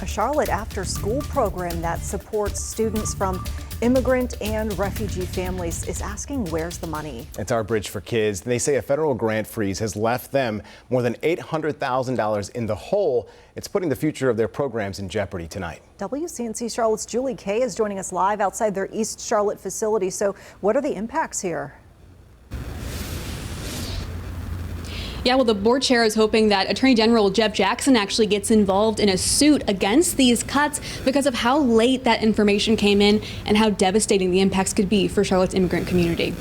A Charlotte after-school program that supports students from immigrant and refugee families is asking where's the money. It's OurBRIDGE for Kids. They say a federal grant freeze has left them more than $800,000 in the hole. It's putting the future of their programs in jeopardy tonight. WCNC Charlotte's Julie Kay is joining us live outside their East Charlotte facility. So what are the impacts here? Yeah, well, the board chair is hoping that Attorney General Jeff Jackson actually gets involved in a suit against these cuts because of how late that information came in and how devastating the impacts could be for Charlotte's immigrant community.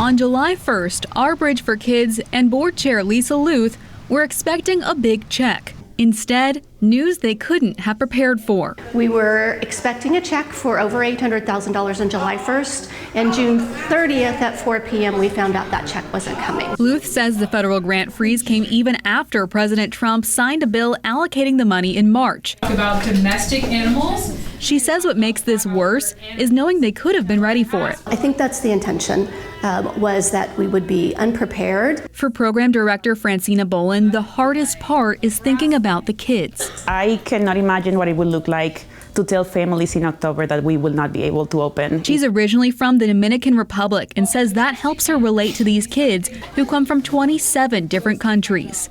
On July 1st, OurBRIDGE for Kids and board chair Lisa Luth were expecting a big check. Instead, news they couldn't have prepared for. We were expecting a check for over $800,000 on July 1st, and June 30th at 4 p.m. we found out that check wasn't coming. Luth says the federal grant freeze came even after President Trump signed a bill allocating the money in March. About domestic animals. She says what makes this worse is knowing they could have been ready for it. I think that's the intention, was that we would be unprepared. For program director Francina Bolin, the hardest part is thinking about the kids. I cannot imagine what it would look like to tell families in October that we will not be able to open. She's originally from the Dominican Republic and says that helps her relate to these kids who come from 27 different countries.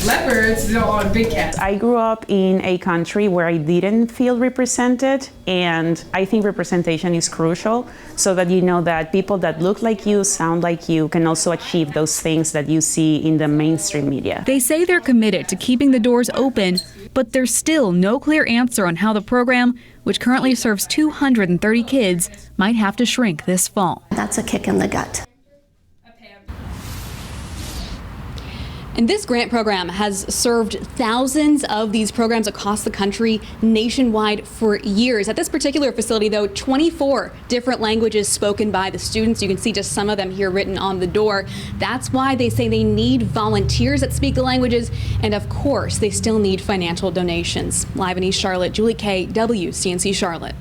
Leopards are big cats. I grew up in a country where I didn't feel represented, and I think representation is crucial so that you know that people that look like you, sound like you, can also achieve those things that you see in the mainstream media. They say they're committed to keeping the doors open, but there's still no clear answer on how the program, which currently serves 230 kids, might have to shrink this fall. That's a kick in the gut. And this grant program has served thousands of these programs across the country nationwide for years. At this particular facility, though, 24 different languages spoken by the students. You can see just some of them here written on the door. That's why they say they need volunteers that speak the languages. And of course, they still need financial donations. Live in East Charlotte, Julie Kay, WCNC Charlotte.